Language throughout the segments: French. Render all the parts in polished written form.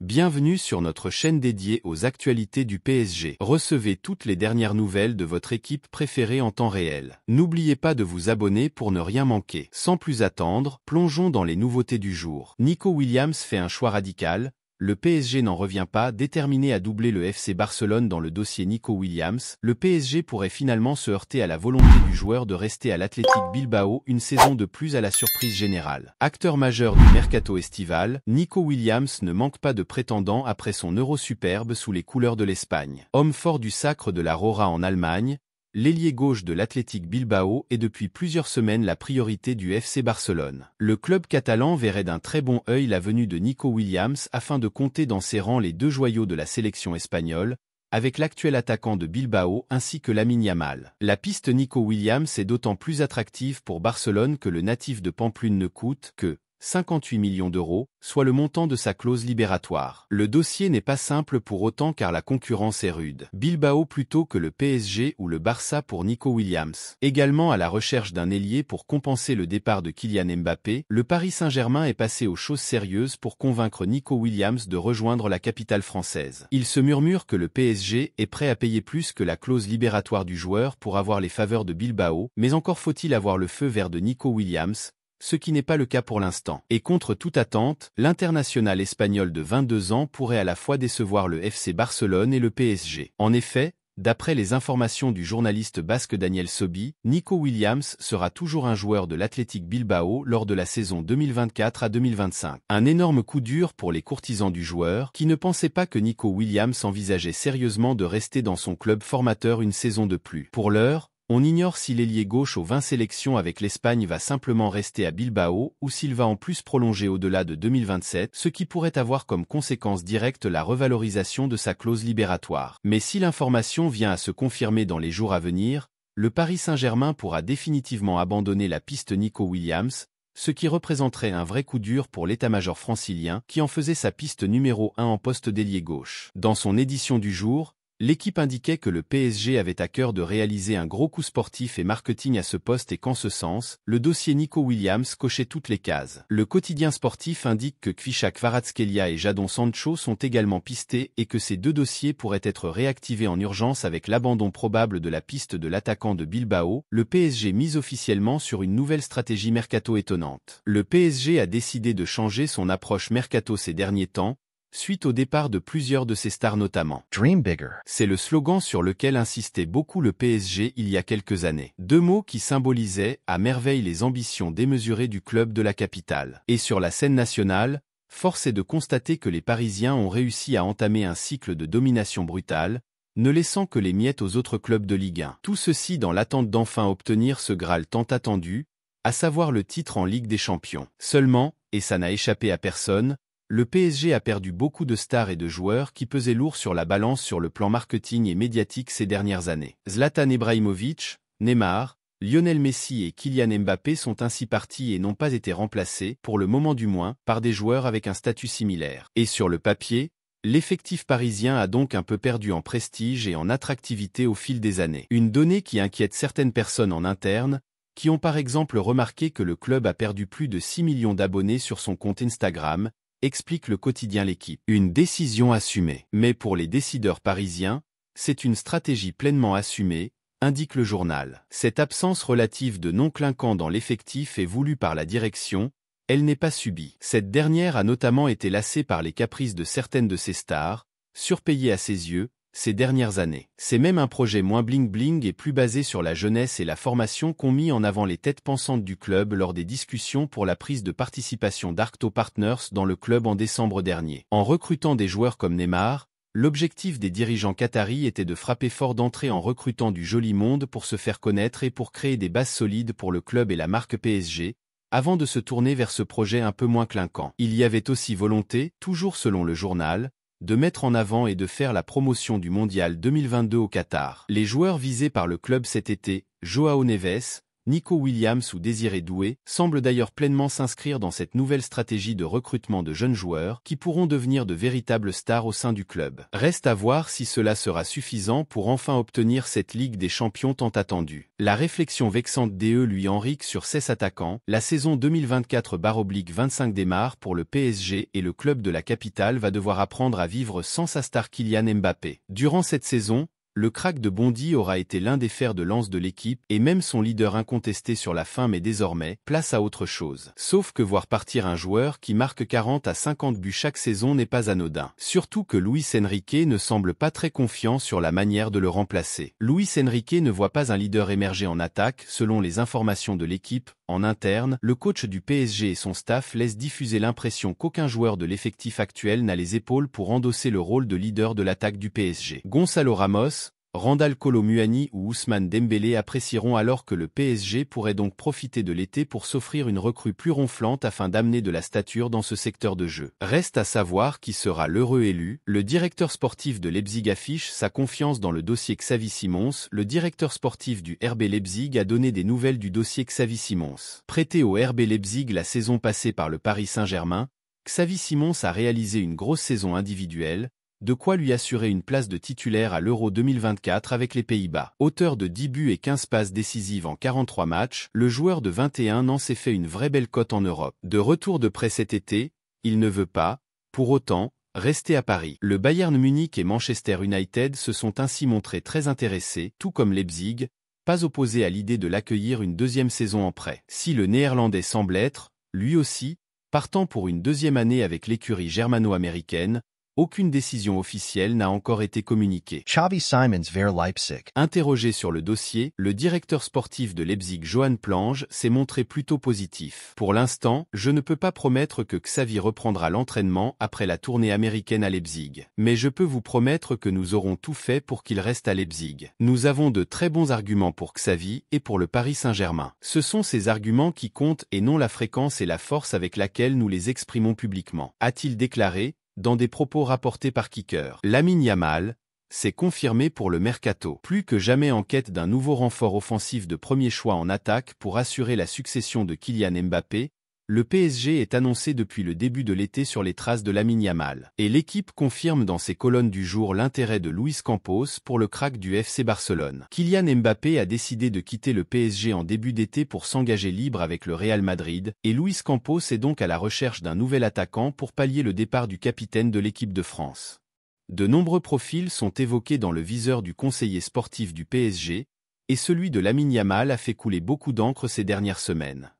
Bienvenue sur notre chaîne dédiée aux actualités du PSG. Recevez toutes les dernières nouvelles de votre équipe préférée en temps réel. N'oubliez pas de vous abonner pour ne rien manquer. Sans plus attendre, plongeons dans les nouveautés du jour. Nico Williams fait un choix radical. Le PSG n'en revient pas, déterminé à doubler le FC Barcelone dans le dossier Nico Williams. Le PSG pourrait finalement se heurter à la volonté du joueur de rester à l'Athletic Bilbao une saison de plus à la surprise générale. Acteur majeur du mercato estival, Nico Williams ne manque pas de prétendants après son Euro superbe sous les couleurs de l'Espagne. Homme fort du sacre de la Roja en Allemagne, l'ailier gauche de l'Athletic Bilbao est depuis plusieurs semaines la priorité du FC Barcelone. Le club catalan verrait d'un très bon œil la venue de Nico Williams afin de compter dans ses rangs les deux joyaux de la sélection espagnole, avec l'actuel attaquant de Bilbao ainsi que Lamine Yamal. La piste Nico Williams est d'autant plus attractive pour Barcelone que le natif de Pampelune ne coûte que 58 millions d'euros, soit le montant de sa clause libératoire. Le dossier n'est pas simple pour autant car la concurrence est rude. Bilbao plutôt que le PSG ou le Barça pour Nico Williams. Également à la recherche d'un ailier pour compenser le départ de Kylian Mbappé, le Paris Saint-Germain est passé aux choses sérieuses pour convaincre Nico Williams de rejoindre la capitale française. Il se murmure que le PSG est prêt à payer plus que la clause libératoire du joueur pour avoir les faveurs de Bilbao, mais encore faut-il avoir le feu vert de Nico Williams, ce qui n'est pas le cas pour l'instant. Et contre toute attente, l'international espagnol de 22 ans pourrait à la fois décevoir le FC Barcelone et le PSG. En effet, d'après les informations du journaliste basque Daniel Sobi, Nico Williams sera toujours un joueur de l'Athletic Bilbao lors de la saison 2024 à 2025. Un énorme coup dur pour les courtisans du joueur, qui ne pensaient pas que Nico Williams envisageait sérieusement de rester dans son club formateur une saison de plus. Pour l'heure, on ignore si l'ailier gauche aux 20 sélections avec l'Espagne va simplement rester à Bilbao ou s'il va en plus prolonger au-delà de 2027, ce qui pourrait avoir comme conséquence directe la revalorisation de sa clause libératoire. Mais si l'information vient à se confirmer dans les jours à venir, le Paris Saint-Germain pourra définitivement abandonner la piste Nico Williams, ce qui représenterait un vrai coup dur pour l'état-major francilien qui en faisait sa piste numéro 1 en poste d'ailier gauche. Dans son édition du jour, l'équipe indiquait que le PSG avait à cœur de réaliser un gros coup sportif et marketing à ce poste et qu'en ce sens, le dossier Nico Williams cochait toutes les cases. Le quotidien sportif indique que Kvicha Kvaratskhelia et Jadon Sancho sont également pistés et que ces deux dossiers pourraient être réactivés en urgence avec l'abandon probable de la piste de l'attaquant de Bilbao. Le PSG mise officiellement sur une nouvelle stratégie mercato étonnante. Le PSG a décidé de changer son approche mercato ces derniers temps, suite au départ de plusieurs de ses stars notamment. Dream bigger. C'est le slogan sur lequel insistait beaucoup le PSG il y a quelques années. Deux mots qui symbolisaient à merveille les ambitions démesurées du club de la capitale. Et sur la scène nationale, force est de constater que les Parisiens ont réussi à entamer un cycle de domination brutale, ne laissant que les miettes aux autres clubs de Ligue 1. Tout ceci dans l'attente d'enfin obtenir ce Graal tant attendu, à savoir le titre en Ligue des Champions. Seulement, et ça n'a échappé à personne, le PSG a perdu beaucoup de stars et de joueurs qui pesaient lourd sur la balance sur le plan marketing et médiatique ces dernières années. Zlatan Ibrahimovic, Neymar, Lionel Messi et Kylian Mbappé sont ainsi partis et n'ont pas été remplacés, pour le moment du moins, par des joueurs avec un statut similaire. Et sur le papier, l'effectif parisien a donc un peu perdu en prestige et en attractivité au fil des années. Une donnée qui inquiète certaines personnes en interne, qui ont par exemple remarqué que le club a perdu plus de 6 millions d'abonnés sur son compte Instagram, explique le quotidien L'Équipe. Une décision assumée. Mais pour les décideurs parisiens, c'est une stratégie pleinement assumée, indique le journal. Cette absence relative de non-clinquants dans l'effectif est voulue par la direction, elle n'est pas subie. Cette dernière a notamment été lassée par les caprices de certaines de ses stars, surpayées à ses yeux, ces dernières années. C'est même un projet moins bling-bling et plus basé sur la jeunesse et la formation qu'ont mis en avant les têtes pensantes du club lors des discussions pour la prise de participation d'Arcto Partners dans le club en décembre dernier. En recrutant des joueurs comme Neymar, l'objectif des dirigeants qataris était de frapper fort d'entrée en recrutant du joli monde pour se faire connaître et pour créer des bases solides pour le club et la marque PSG, avant de se tourner vers ce projet un peu moins clinquant. Il y avait aussi volonté, toujours selon le journal, de mettre en avant et de faire la promotion du Mondial 2022 au Qatar. Les joueurs visés par le club cet été, Joao Neves, Nico Williams ou Désiré Doué, semblent d'ailleurs pleinement s'inscrire dans cette nouvelle stratégie de recrutement de jeunes joueurs qui pourront devenir de véritables stars au sein du club. Reste à voir si cela sera suffisant pour enfin obtenir cette Ligue des Champions tant attendue. La réflexion vexante d'E. Luis Enrique sur ses attaquants, la saison 2024/25 démarre pour le PSG et le club de la capitale va devoir apprendre à vivre sans sa star Kylian Mbappé. Durant cette saison, le crack de Bondy aura été l'un des fers de lance de l'équipe et même son leader incontesté sur la fin, mais désormais, place à autre chose. Sauf que voir partir un joueur qui marque 40 à 50 buts chaque saison n'est pas anodin. Surtout que Luis Enrique ne semble pas très confiant sur la manière de le remplacer. Luis Enrique ne voit pas un leader émerger en attaque, selon les informations de l'équipe. En interne, le coach du PSG et son staff laissent diffuser l'impression qu'aucun joueur de l'effectif actuel n'a les épaules pour endosser le rôle de leader de l'attaque du PSG. Gonzalo Ramos, Randal Kolo Muani ou Ousmane Dembélé apprécieront alors que le PSG pourrait donc profiter de l'été pour s'offrir une recrue plus ronflante afin d'amener de la stature dans ce secteur de jeu. Reste à savoir qui sera l'heureux élu. Le directeur sportif de Leipzig affiche sa confiance dans le dossier Xavi Simons. Le directeur sportif du RB Leipzig a donné des nouvelles du dossier Xavi Simons. Prêté au RB Leipzig la saison passée par le Paris Saint-Germain, Xavi Simons a réalisé une grosse saison individuelle, de quoi lui assurer une place de titulaire à l'Euro 2024 avec les Pays-Bas. Auteur de 10 buts et 15 passes décisives en 43 matchs, le joueur de 21 ans s'est fait une vraie belle cote en Europe. De retour de prêt cet été, il ne veut pas, pour autant, rester à Paris. Le Bayern Munich et Manchester United se sont ainsi montrés très intéressés, tout comme Leipzig, pas opposé à l'idée de l'accueillir une deuxième saison en prêt. Si le Néerlandais semble être, lui aussi, partant pour une deuxième année avec l'écurie germano-américaine, aucune décision officielle n'a encore été communiquée. Xavi Simons vers Leipzig. Interrogé sur le dossier, le directeur sportif de Leipzig Johan Plange s'est montré plutôt positif. Pour l'instant, je ne peux pas promettre que Xavi reprendra l'entraînement après la tournée américaine à Leipzig. Mais je peux vous promettre que nous aurons tout fait pour qu'il reste à Leipzig. Nous avons de très bons arguments pour Xavi et pour le Paris Saint-Germain. Ce sont ces arguments qui comptent et non la fréquence et la force avec laquelle nous les exprimons publiquement, a-t-il déclaré, dans des propos rapportés par Kicker. Lamine Yamal s'est confirmé pour le mercato. Plus que jamais en quête d'un nouveau renfort offensif de premier choix en attaque pour assurer la succession de Kylian Mbappé, le PSG est annoncé depuis le début de l'été sur les traces de Lamine Yamal. Et l'équipe confirme dans ses colonnes du jour l'intérêt de Luis Campos pour le crack du FC Barcelone. Kylian Mbappé a décidé de quitter le PSG en début d'été pour s'engager libre avec le Real Madrid, et Luis Campos est donc à la recherche d'un nouvel attaquant pour pallier le départ du capitaine de l'équipe de France. De nombreux profils sont évoqués dans le viseur du conseiller sportif du PSG, et celui de Lamine Yamal a fait couler beaucoup d'encre ces dernières semaines.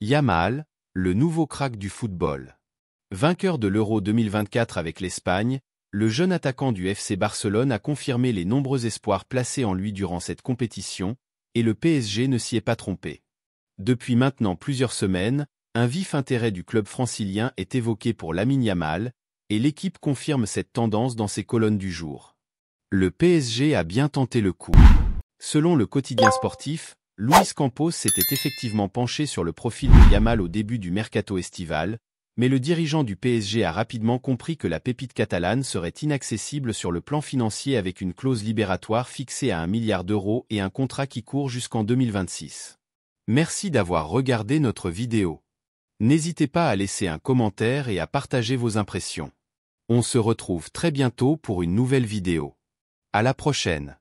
Yamal, le nouveau crack du football. Vainqueur de l'Euro 2024 avec l'Espagne, le jeune attaquant du FC Barcelone a confirmé les nombreux espoirs placés en lui durant cette compétition, et le PSG ne s'y est pas trompé. Depuis maintenant plusieurs semaines, un vif intérêt du club francilien est évoqué pour Lamine Yamal, et l'équipe confirme cette tendance dans ses colonnes du jour. Le PSG a bien tenté le coup. Selon le quotidien sportif, Luis Campos s'était effectivement penché sur le profil de Yamal au début du mercato estival, mais le dirigeant du PSG a rapidement compris que la pépite catalane serait inaccessible sur le plan financier avec une clause libératoire fixée à 1 milliard d'euros et un contrat qui court jusqu'en 2026. Merci d'avoir regardé notre vidéo. N'hésitez pas à laisser un commentaire et à partager vos impressions. On se retrouve très bientôt pour une nouvelle vidéo. À la prochaine.